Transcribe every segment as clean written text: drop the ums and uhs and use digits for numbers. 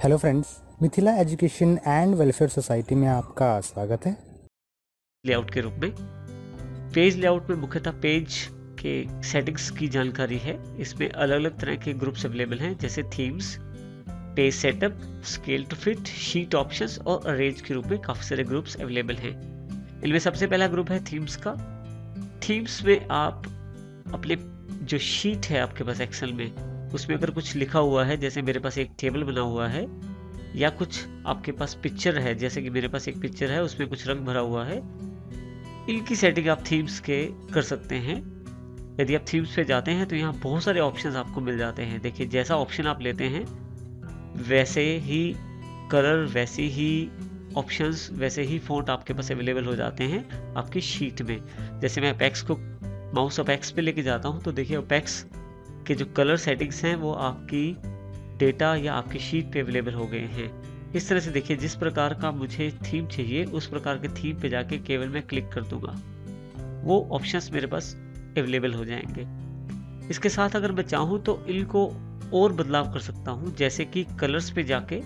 Hello friends, Mithila education and welfare society में आपका स्वागत है। लेआउट के रूप में पेज लेआउट में मुख्यतः पेज के सेटिंग्स की जानकारी है। इसमें अलग अलग तरह के ग्रुप्स अवेलेबल हैं, जैसे themes, page setup, scale to fit, sheet options और अरेंज के रूप में काफ़ी सारे ग्रुप्स अवेलेबल हैं। इनमें सबसे पहला ग्रुप है थीम्स का। थीम्स में आप अपने जो शीट है आपके पास एक्सेल में, उसमें अगर कुछ लिखा हुआ है, जैसे मेरे पास एक टेबल बना हुआ है, या कुछ आपके पास पिक्चर है, जैसे कि मेरे पास एक पिक्चर है उसमें कुछ रंग भरा हुआ है, इनकी सेटिंग आप थीम्स के कर सकते हैं। यदि आप थीम्स पे जाते हैं तो यहाँ बहुत सारे ऑप्शंस आपको मिल जाते हैं। देखिए, जैसा ऑप्शन आप लेते हैं वैसे ही कलर, वैसे ही ऑप्शंस, वैसे ही फ़ॉन्ट आपके पास अवेलेबल हो जाते हैं आपकी शीट में। जैसे मैं अपेक्स को माउस अपेक्स पे लेके जाता हूँ तो देखिए अपेक्स के जो कलर सेटिंग्स हैं वो आपकी डेटा या आपकी शीट पे अवेलेबल हो गए हैं। इस तरह से देखिए, जिस प्रकार का मुझे थीम चाहिए उस प्रकार के थीम पे जाके केवल मैं क्लिक कर दूंगा, वो ऑप्शंस मेरे पास अवेलेबल हो जाएंगे। इसके साथ अगर मैं चाहूँ तो इनको और बदलाव कर सकता हूँ, जैसे कि कलर्स पे जाके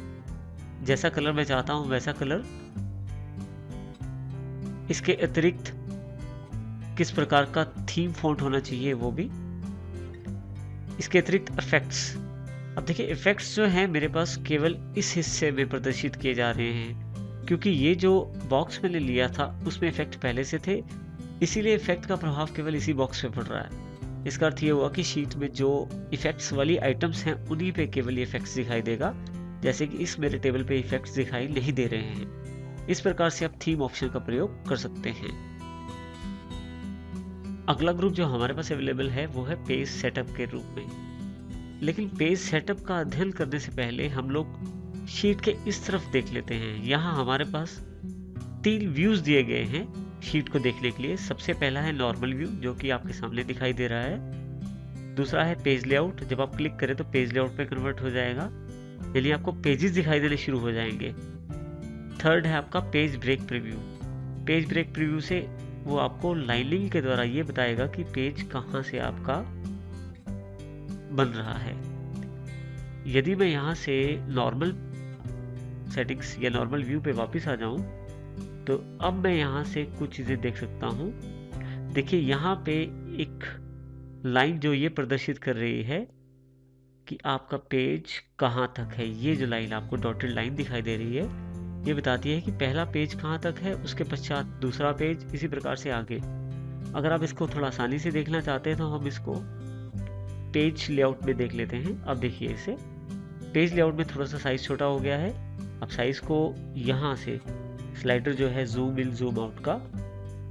जैसा कलर मैं चाहता हूँ वैसा कलर, इसके अतिरिक्त किस प्रकार का थीम फॉन्ट होना चाहिए वो भी, इसके अतिरिक्त इफेक्ट्स। अब देखिए, इफेक्ट्स जो हैं मेरे पास केवल इस हिस्से में प्रदर्शित किए जा रहे हैं, क्योंकि ये जो बॉक्स मैंने लिया था उसमें इफेक्ट पहले से थे, इसीलिए इफेक्ट का प्रभाव केवल इसी बॉक्स पे पड़ रहा है। इसका अर्थ ये हुआ कि शीट में जो इफेक्ट्स वाली आइटम्स हैं उन्हीं पे केवल ये इफेक्ट्स दिखाई देगा, जैसे कि इस मेरे टेबल पे इफेक्ट्स दिखाई नहीं दे रहे हैं। इस प्रकार से आप थीम ऑप्शन का प्रयोग कर सकते हैं। अगला ग्रुप जो हमारे पास अवेलेबल है वो है पेज सेटअप के रूप में। लेकिन पेज सेटअप का अध्ययन करने से पहले हम लोग शीट के इस तरफ देख लेते हैं। यहाँ हमारे पास 3 व्यूज दिए गए हैं शीट को देखने के लिए। सबसे पहला है नॉर्मल व्यू, जो कि आपके सामने दिखाई दे रहा है। दूसरा है पेज लेआउट, जब आप क्लिक करें तो पेज लेआउट पे कन्वर्ट हो जाएगा, यानी आपको पेजेस दिखाई देने शुरू हो जाएंगे। थर्ड है आपका page break preview. Page break preview से वो आपको लाइनिंग के द्वारा ये बताएगा कि पेज कहाँ से आपका बन रहा है। यदि मैं यहाँ से नॉर्मल सेटिंग्स या नॉर्मल व्यू पे वापस आ जाऊं तो अब मैं यहाँ से कुछ चीज़ें देख सकता हूँ। देखिए, यहाँ पे एक लाइन जो ये प्रदर्शित कर रही है कि आपका पेज कहाँ तक है। ये जो लाइन आपको डॉटेड लाइन दिखाई दे रही है, ये बताती है कि पहला पेज कहाँ तक है, उसके पश्चात दूसरा पेज, इसी प्रकार से आगे। अगर आप इसको थोड़ा आसानी से देखना चाहते हैं तो हम इसको पेज लेआउट में देख लेते हैं। अब देखिए, इसे पेज लेआउट में थोड़ा सा साइज छोटा हो गया है। अब साइज को यहाँ से स्लाइडर जो है जूम इन जूम आउट का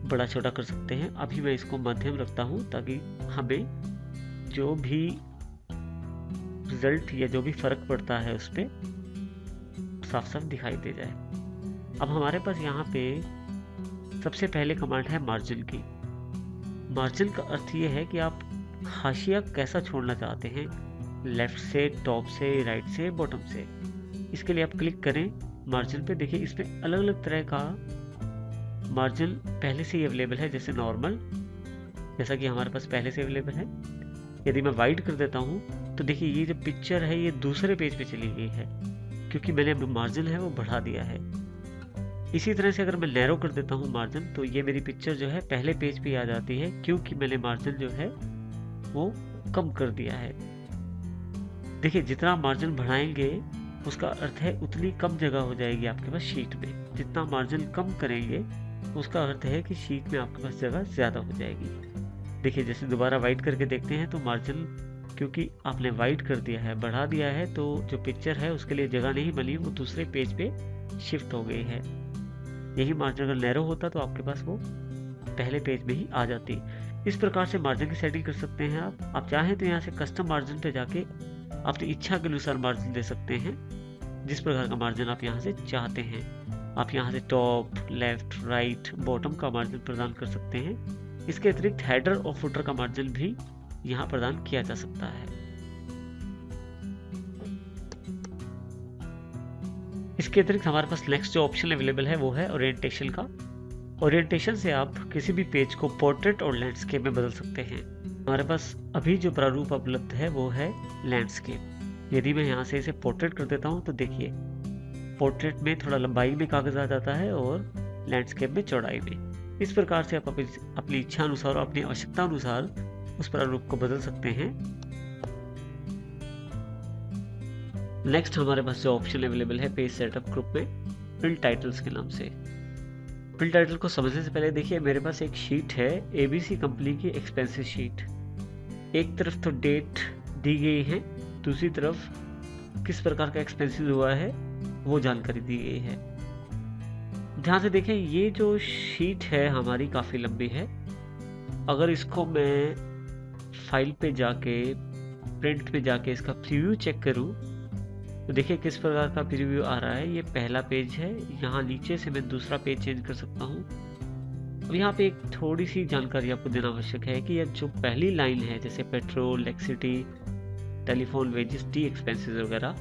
बड़ा छोटा कर सकते हैं। अभी मैं इसको मध्यम रखता हूँ ताकि हमें जो भी रिजल्ट या जो भी फर्क पड़ता है उस पर साफ साफ दिखाई दे जाए। अब हमारे पास यहाँ पे सबसे पहले कमांड है मार्जिन की। मार्जिन का अर्थ ये है कि आप हाशिया कैसा छोड़ना चाहते हैं, लेफ्ट से, टॉप से, राइट से, बॉटम से। इसके लिए आप क्लिक करें मार्जिन पे। देखिए, इसमें अलग अलग तरह का मार्जिन पहले से ही अवेलेबल है, जैसे नॉर्मल, जैसा कि हमारे पास पहले से अवेलेबल है। यदि मैं वाइड कर देता हूँ तो देखिए, ये जो पिक्चर है ये दूसरे पेज पे चली गई है, क्योंकि मैंने मार्जिन है वो बढ़ा दिया है। इसी तरह से अगर मैं नैरो कर देता हूँ मार्जिन, तो ये मेरी पिक्चर जो है पहले पेज पे आ जाती है, क्योंकि मैंने मार्जिन जो है वो कम कर दिया है। देखिए, जितना मार्जिन बढ़ाएंगे उसका अर्थ है उतनी कम जगह हो जाएगी आपके पास शीट में। जितना मार्जिन कम करेंगे उसका अर्थ है कि शीट में आपके पास जगह ज़्यादा हो जाएगी। देखिए, जैसे दोबारा वाइड करके देखते हैं तो मार्जिन, क्योंकि आपने वाइड कर दिया है, बढ़ा दिया है, तो जो पिक्चर है उसके लिए जगह नहीं बनी, वो दूसरे पेज पे शिफ्ट हो गई है। यही मार्जिन अगर नैरो होता तो आपके पास वो पहले पेज में ही आ जाती। इस प्रकार से मार्जिन की सेटिंग कर सकते हैं आप चाहें तो यहाँ से कस्टम मार्जिन पे जाके अपनी इच्छा के अनुसार मार्जिन दे सकते हैं, जिस प्रकार का मार्जिन आप यहाँ से चाहते हैं। आप यहाँ से टॉप, लेफ्ट, राइट, बॉटम का मार्जिन प्रदान कर सकते हैं। इसके अतिरिक्त हेडर और फुटर का मार्जिन भी यहाँ प्रदान किया जा सकता है। इसके अतिरिक्त हमारे पास नेक्स्ट जो ऑप्शन अवेलेबल है वो है ओरिएंटेशन का। ओरिएंटेशन से आप किसी भी पेज को पोर्ट्रेट और लैंडस्केप में बदल सकते हैं। हमारे पास अभी जो प्रारूप उपलब्ध है वो है लैंडस्केप। यदि मैं यहाँ से इसे पोर्ट्रेट कर देता हूँ तो देखिए पोर्ट्रेट में थोड़ा लंबाई में कागज आ जाता है और लैंडस्केप में चौड़ाई में। इस प्रकार से आप अपनी इच्छा अनुसार और अपनी आवश्यकता अनुसार उस प्रारूप को बदल सकते हैं। नेक्स्ट हमारे पास जो ऑप्शन अवेलेबल है पेज सेटअप ग्रुप में प्रिंट टाइटल्स के नाम से। प्रिंट टाइटल को समझने से पहले देखिए मेरे पास एक शीट है एबीसी कंपनी की एक्सपेंसिव शीट। एक तरफ तो डेट दी गई है, दूसरी तरफ किस प्रकार का एक्सपेंसिव हुआ है वो जानकारी दी गई है। ध्यान से देखें ये जो शीट है हमारी काफ़ी लंबी है। अगर इसको मैं फाइल पे जाके प्रिंट पे जाके इसका प्रीव्यू चेक करूं तो देखिए किस प्रकार का प्रीव्यू आ रहा है। ये पहला पेज है, यहाँ नीचे से मैं दूसरा पेज चेंज कर सकता हूँ। अब यहाँ पे एक थोड़ी सी जानकारी आपको देना आवश्यक है कि यह जो पहली लाइन है जैसे petrol, electricity, telephone, wages, T expenses वगैरह,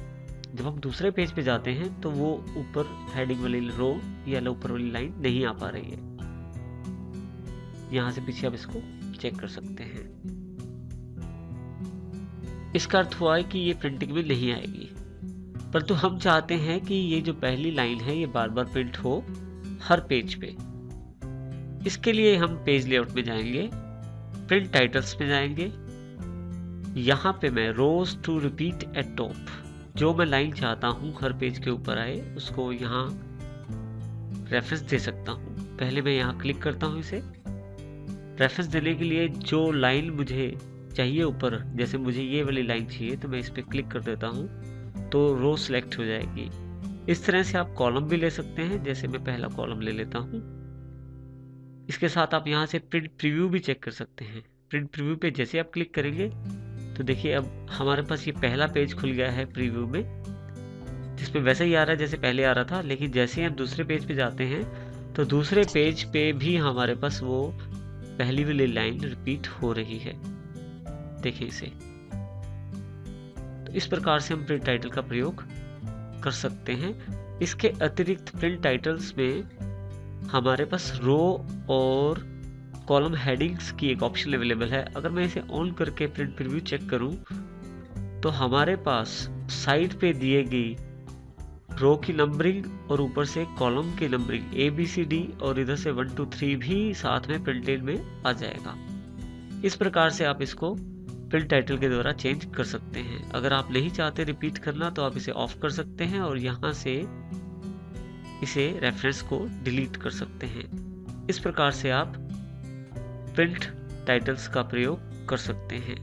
जब हम दूसरे पेज पे जाते हैं तो वो ऊपर हेडिंग वाली रो या ऊपर वाली लाइन नहीं आ पा रही है। यहाँ से पीछे आप इसको चेक कर सकते हैं। इसका अर्थ हुआ है कि ये प्रिंटिंग में नहीं आएगी, परंतु हम चाहते हैं कि ये जो पहली लाइन है ये बार बार प्रिंट हो हर पेज पे। इसके लिए हम पेज लेआउट में जाएंगे, प्रिंट टाइटल्स में जाएंगे। यहाँ पे मैं रोज टू रिपीट एट टॉप, जो मैं लाइन चाहता हूँ हर पेज के ऊपर आए उसको यहाँ रेफरेंस दे सकता हूँ। पहले मैं यहाँ क्लिक करता हूँ इसे। रेफरेंस देने के लिए जो लाइन मुझे चाहिए ऊपर, जैसे मुझे ये वाली लाइन चाहिए तो मैं इस पर क्लिक कर देता हूँ तो रो सिलेक्ट हो जाएगी। इस तरह से आप कॉलम भी ले सकते हैं, जैसे मैं पहला कॉलम ले लेता हूँ। इसके साथ आप यहाँ से प्रिंट प्रीव्यू भी चेक कर सकते हैं। प्रिंट प्रीव्यू पे जैसे आप क्लिक करेंगे तो देखिए अब हमारे पास ये पहला पेज खुल गया है प्रीव्यू में, जिसमें वैसे ही आ रहा है जैसे पहले आ रहा था। लेकिन जैसे ही हम दूसरे पेज पे जाते हैं तो दूसरे पेज पे भी हमारे पास वो पहली वाली लाइन रिपीट हो रही है। देखिए इसे। तो इस प्रकार से हम प्रिंट टाइटल का प्रयोग कर सकते हैं। इसके अतिरिक्त प्रिंट टाइटल्स में हमारे पास रो और कॉलम हेडिंग्स की एक ऑप्शन अवेलेबल है। अगर मैं इसे ऑन करके प्रिंट प्रीव्यू चेक करूं तो हमारे पास साइड पे दिए गई रो की नंबरिंग और ऊपर से कॉलम की नंबरिंग ABCD और इधर से 1 2 3 भी साथ में प्रिंटेड में आ जाएगा। इस प्रकार से आप इसको प्रिंट टाइटल के द्वारा चेंज कर सकते हैं। अगर आप नहीं चाहते रिपीट करना तो आप इसे ऑफ कर सकते हैं और यहाँ से इसे रेफरेंस को डिलीट कर सकते हैं। इस प्रकार से आप प्रिंट टाइटल्स का प्रयोग कर सकते हैं।